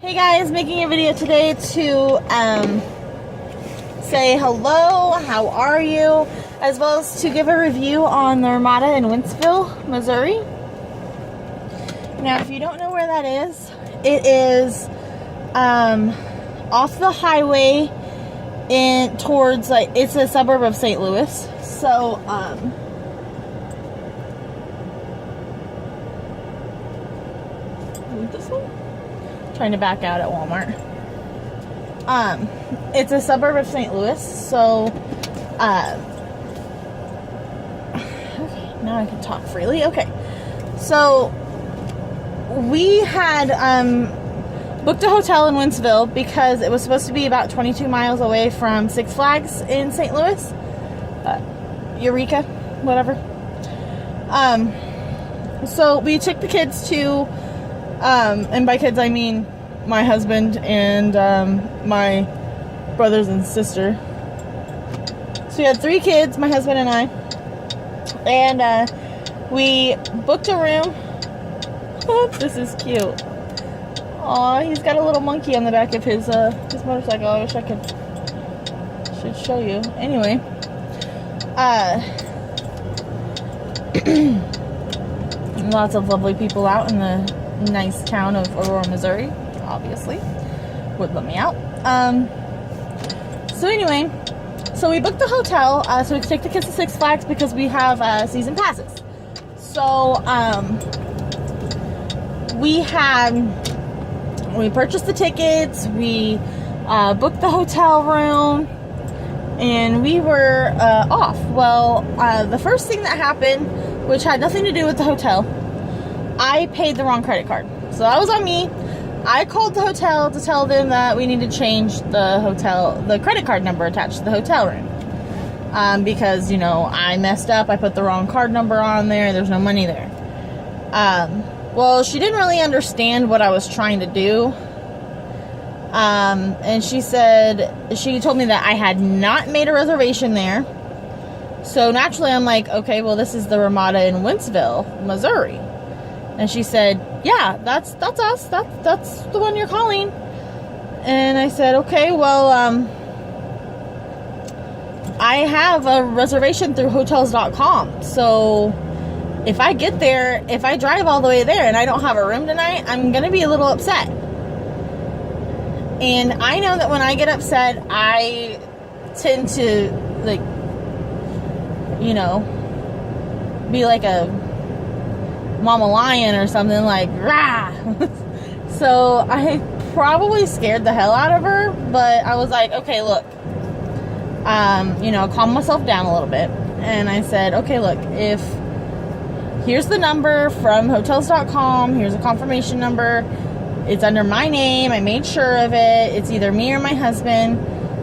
Hey guys, making a video today to say hello, how are you, as well as to give a review on the Ramada in Wentzville, Missouri. Now, if you don't know where that is, it is off the highway in towards, like, it's a suburb of St. Louis. So, this one? Trying to back out at Walmart. It's a suburb of St. Louis, so okay, now I can talk freely. Okay, so we had booked a hotel in Wentzville because it was supposed to be about 22 miles away from Six Flags in St. Louis, Eureka, whatever. So we took the kids to and by kids I mean my husband and my brothers and sister. So we had 3 kids, my husband and I, and we booked a room. This is cute. Aw, he's got a little monkey on the back of his motorcycle. I wish I should show you. Anyway, lots of lovely people out in the nice town of Aurora, Missouri, obviously would let me out. So anyway, so we booked the hotel so we could take the kids to Six Flags because we have season passes. So we purchased the tickets, we booked the hotel room, and we were off. Well, the first thing that happened, which had nothing to do with the hotel, I paid the wrong credit card. So that was on me. I called the hotel to tell them that we need to change the credit card number attached to the hotel room. Because, you know, I messed up. I put the wrong card number on there. There's no money there. Well, she didn't really understand what I was trying to do. And she told me that I had not made a reservation there. So naturally I'm like, okay, well, this is the Ramada in Wentzville, Missouri. And she said, yeah, that's us. That's the one you're calling. And I said, okay, well, I have a reservation through hotels.com. So if I get there, if I drive all the way there and I don't have a room tonight, I'm going to be a little upset. And I know that when I get upset, I tend to, like, you know, be like a mama lion or something, like, rah. So I probably scared the hell out of her, but I was like, okay, look, you know, calm myself down a little bit. And I said, okay, look, here's the number from hotels.com, here's a confirmation number, it's under my name, I made sure of it, it's either me or my husband.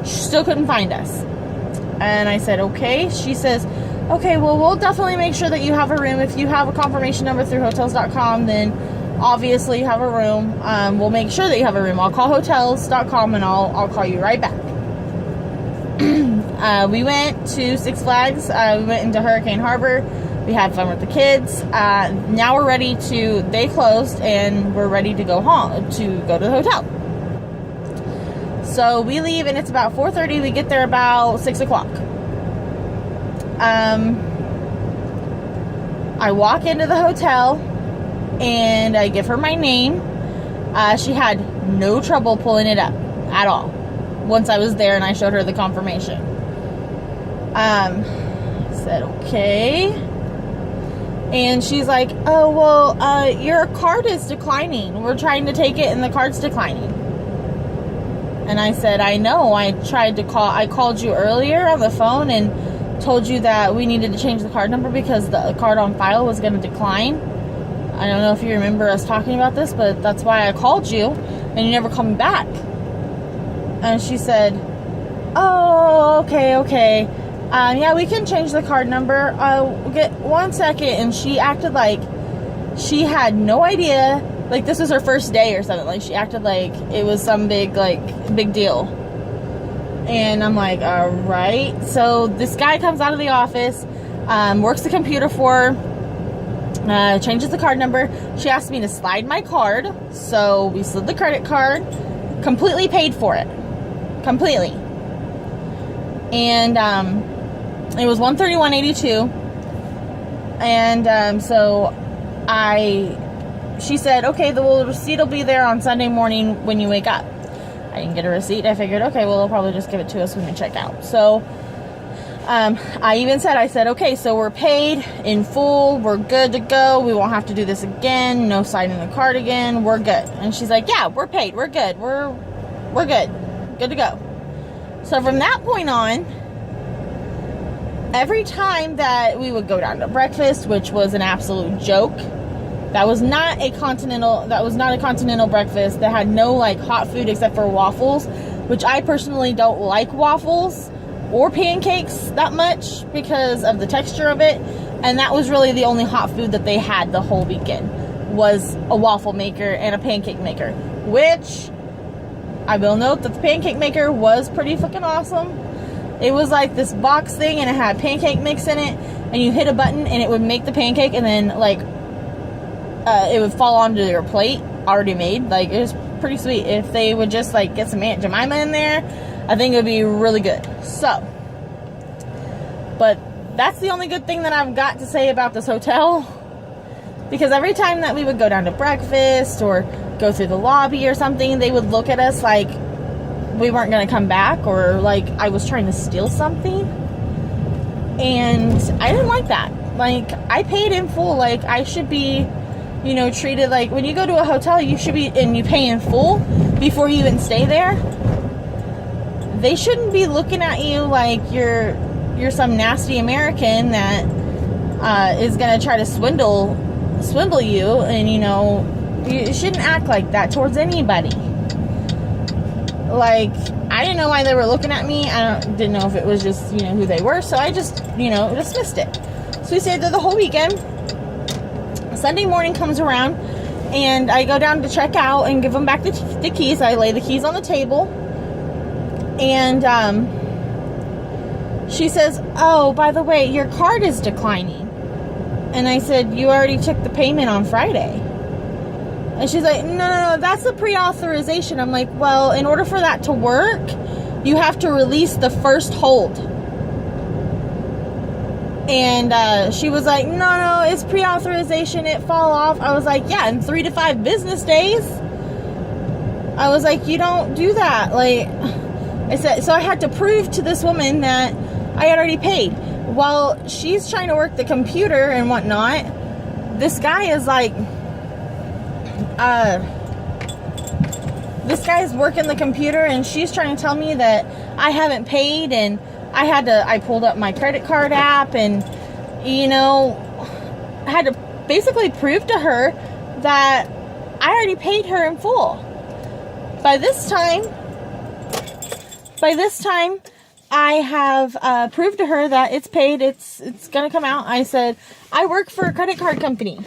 She still couldn't find us. And I said, okay. She says, okay, well, we'll definitely make sure that you have a room. If you have a confirmation number through hotels.com, then obviously you have a room. We'll make sure that you have a room. I'll call hotels.com and I'll call you right back. We went to Six Flags. We went into Hurricane Harbor. We had fun with the kids. Now we're ready they closed and we're ready to go home, to go to the hotel. So we leave and it's about 4:30. We get there about 6 o'clock. I walk into the hotel and I give her my name. She had no trouble pulling it up at all once I was there and I showed her the confirmation. Said okay, and she's like, oh, well, your card is declining. We're trying to take it and the card's declining. And I said, I know, I called you earlier on the phone and told you that we needed to change the card number because the card on file was going to decline. I don't know if you remember us talking about this, but that's why I called you and you never called me back. And she said, oh, okay. Yeah, we can change the card number. Get 1 second. And she acted like she had no idea, like this was her first day or something. Like she acted like it was some big deal. And I'm like, all right. So this guy comes out of the office, works the computer for her, changes the card number. She asked me to slide my card. So we slid the credit card, completely paid for it. Completely. And it was $131.82. And so she said, okay, the receipt will be there on Sunday morning when you wake up. I didn't get a receipt. I figured, okay, well, they'll probably just give it to us when we check out. So I said, okay, so we're paid in full. We're good to go. We won't have to do this again. No signing the card again. We're good. And she's like, yeah, we're paid. We're good. We're good. Good to go. So from that point on, every time that we would go down to breakfast, which was an absolute joke, that was not a continental breakfast that had no like hot food except for waffles, which I personally don't like waffles or pancakes that much because of the texture of it. And that was really the only hot food that they had the whole weekend, was a waffle maker and a pancake maker, which I will note that the pancake maker was pretty fucking awesome. It was like this box thing and it had pancake mix in it, and you hit a button and it would make the pancake, and then like it would fall onto your plate already made. Like, it was pretty sweet. If they would just like get some Aunt Jemima in there, I think it would be really good. So, but that's the only good thing that I've got to say about this hotel, because every time that we would go down to breakfast or go through the lobby or something, they would look at us like we weren't going to come back, or like I was trying to steal something. And I didn't like that. Like, I paid in full. Like, I should be, you know, treated like, when you go to a hotel, you should be, and you pay in full before you even stay there. They shouldn't be looking at you like you're some nasty American that is going to try to swindle you. And, you know, you shouldn't act like that towards anybody. Like, I didn't know why they were looking at me. Didn't know if it was just, you know, who they were. So I just, you know, dismissed it. So we stayed there the whole weekend. Sunday morning comes around, and I go down to check out and give them back the keys. I lay the keys on the table. And she says, oh, by the way, your card is declining. And I said, you already took the payment on Friday. And she's like, no, that's a pre-authorization. I'm like, well, in order for that to work, you have to release the first hold. And she was like, no, it's pre-authorization. It fall off. I was like, yeah, in 3 to 5 business days. I was like, you don't do that. Like, I said, so I had to prove to this woman that I had already paid. While she's trying to work the computer and whatnot, this guy is like, this guy's working the computer, and she's trying to tell me that I haven't paid, and I pulled up my credit card app, and, you know, I had to basically prove to her that I already paid her in full. By this time, I have proved to her that it's paid. It's going to come out. I said, I work for a credit card company.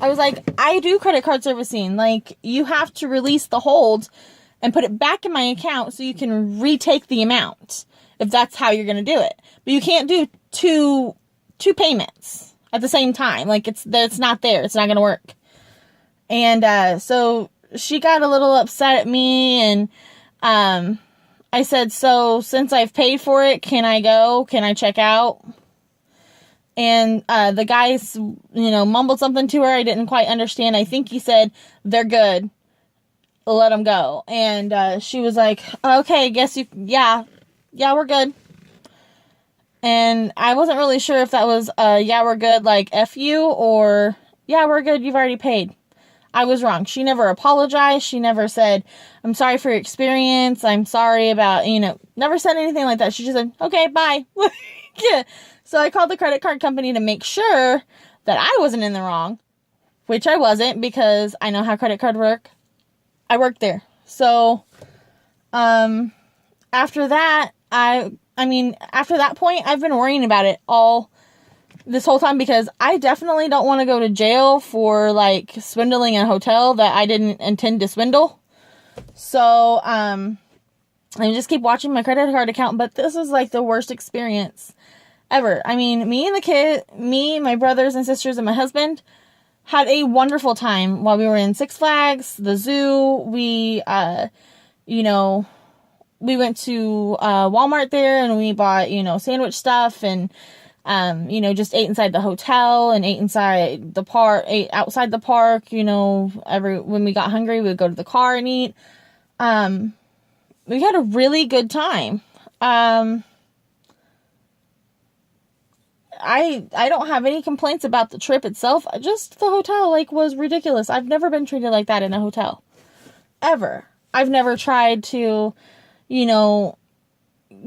I was like, I do credit card servicing. Like, you have to release the hold and put it back in my account so you can retake the amount, if that's how you're going to do it. But you can't do two payments at the same time. Like, it's not there. It's not going to work. And so she got a little upset at me, and I said, so since I've paid for it, can I go? Can I check out? And the guy, mumbled something to her I didn't quite understand. I think he said, they're good. Let them go. And she was like, okay, I guess yeah, we're good. And I wasn't really sure if that was, yeah, we're good, like F you, or yeah, we're good, you've already paid. I was wrong. She never apologized. She never said, I'm sorry for your experience. I'm sorry about, never said anything like that. She just said, okay, bye. Yeah. So I called the credit card company to make sure that I wasn't in the wrong, which I wasn't, because I know how credit card work. I worked there. So, after that, after that point, I've been worrying about it all this whole time, because I definitely don't want to go to jail for, like, swindling a hotel that I didn't intend to swindle. So, I just keep watching my credit card account, but this is, like, the worst experience ever. I mean, me, my brothers and sisters, and my husband, had a wonderful time while we were in Six Flags, the zoo. We, you know, we went to Walmart there, and we bought, you know, sandwich stuff, and you know, just ate inside the hotel and ate inside the park, ate outside the park, you know, when we got hungry, we would go to the car and eat. We had a really good time. I don't have any complaints about the trip itself. Just the hotel, like, was ridiculous. I've never been treated like that in a hotel. Ever. I've never tried to, you know,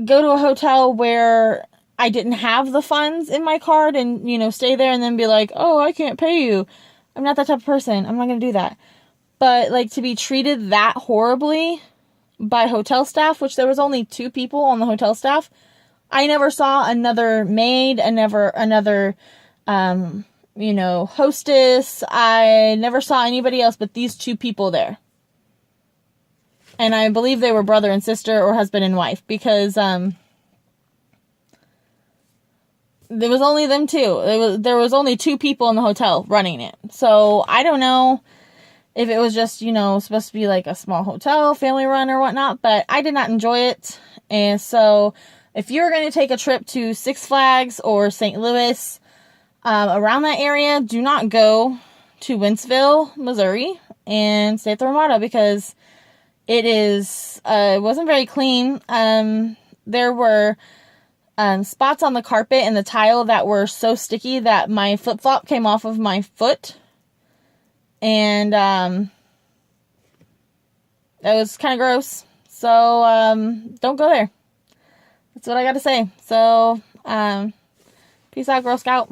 go to a hotel where I didn't have the funds in my card and, you know, stay there and then be like, oh, I can't pay you. I'm not that type of person. I'm not going to do that. But, like, to be treated that horribly by hotel staff, which there was only 2 people on the hotel staff. I never saw another maid, another, you know, hostess. I never saw anybody else but these 2 people there. And I believe they were brother and sister or husband and wife, because, there was only them 2. There was only 2 people in the hotel running it. So I don't know if it was just, you know, supposed to be like a small hotel, family run or whatnot, but I did not enjoy it. And so if you're going to take a trip to Six Flags or St. Louis, around that area, do not go to Wentzville, Missouri, and stay at the Ramada, because it wasn't very clean. There were spots on the carpet and the tile that were so sticky that my flip-flop came off of my foot. And that was kind of gross. So don't go there. That's what I got to say. So peace out, Girl Scout.